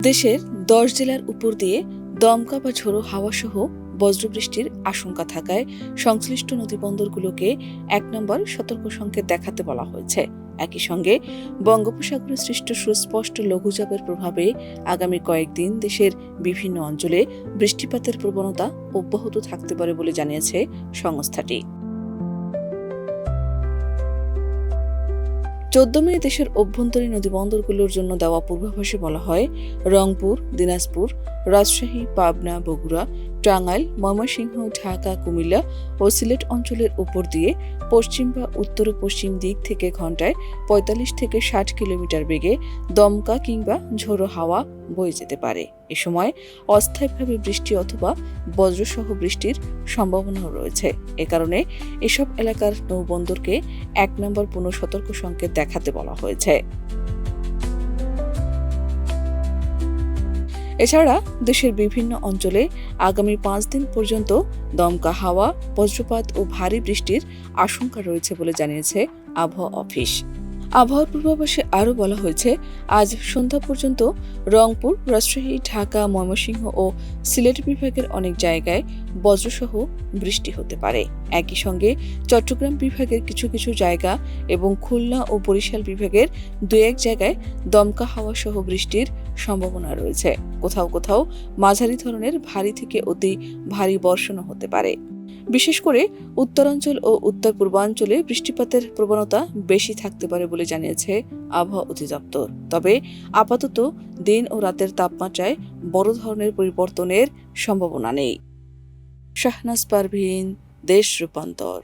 দেশের ১০ জেলার উপর দিয়ে দমকা বা ঝোড়ো হাওয়াসহ বজ্রবৃষ্টির আশঙ্কা থাকায় সংশ্লিষ্ট নদীবন্দরগুলোকে ১ নম্বর সতর্ক সংকেত দেখাতে বলা হয়েছে। একই সঙ্গে বঙ্গোপসাগরে সৃষ্ট সুস্পষ্ট লঘুচাপের প্রভাবে আগামী কয়েকদিন দেশের বিভিন্ন অঞ্চলে বৃষ্টিপাতের প্রবণতা অব্যাহত থাকতে পারে বলে জানিয়েছে সংস্থাটি। ১৪ মে দেশের অভ্যন্তরীণ নদীবন্দরগুলোর জন্য দেওয়া পূর্বাভাসে বলা হয়, রংপুর, দিনাজপুর, রাজশাহী, পাবনা, বগুড়া, টাঙ্গাইল, ময়মনসিংহ, ঢাকা, কুমিল্লা ও সিলেট অঞ্চলের উপর দিয়ে পশ্চিম বা উত্তর পশ্চিম দিক থেকে ঘণ্টায় ৪৫ থেকে ৬০ কিলোমিটার বেগে দমকা কিংবা ঝোড়ো হাওয়া বয়ে যেতে পারে। এ সময় অস্থায়ীভাবে বৃষ্টি অথবা বজ্রসহ বৃষ্টির সম্ভাবনাও রয়েছে। এ কারণে এসব এলাকার নৌবন্দরকে ১ নম্বর পুনঃসতর্ক সংকেত দেখাতে বলা হয়েছে। এছাড়া দেশের বিভিন্ন অঞ্চলে আগামী ৫ দিন পর্যন্ত দমকা হাওয়া, বজ্রপাত ও ভারী বৃষ্টির আশঙ্কা রয়েছে বলে জানিয়েছে আবহাওয়া অফিস। আবহাওয়ার পূর্বাভাসে আরও বলা হয়েছে, আজ সন্ধ্যা পর্যন্ত রংপুর, রাজশাহী, ঢাকা, ময়মনসিংহ ও সিলেট বিভাগের অনেক জায়গায় বজ্রসহ বৃষ্টি হতে পারে। একই সঙ্গে চট্টগ্রাম বিভাগের কিছু কিছু জায়গা এবং খুলনা ও বরিশাল বিভাগের ২-১ জায়গায় দমকা হাওয়া সহ বৃষ্টির সম্ভাবনা রয়েছে। কোথাও কোথাও মাঝারি ধরনের ভারী থেকে অতি ভারী বর্ষণও হতে পারে। বিশেষ করে উত্তরাঞ্চল ও উত্তর পূর্বাঞ্চলে বৃষ্টিপাতের প্রবণতা বেশি থাকতে পারে বলে জানিয়েছে আবহাওয়া অধিদপ্তর। তবে আপাতত দিন ও রাতের তাপমাত্রায় বড় ধরনের পরিবর্তনের সম্ভাবনা নেই। শাহনাজ পারভীন, দেশ রূপান্তর।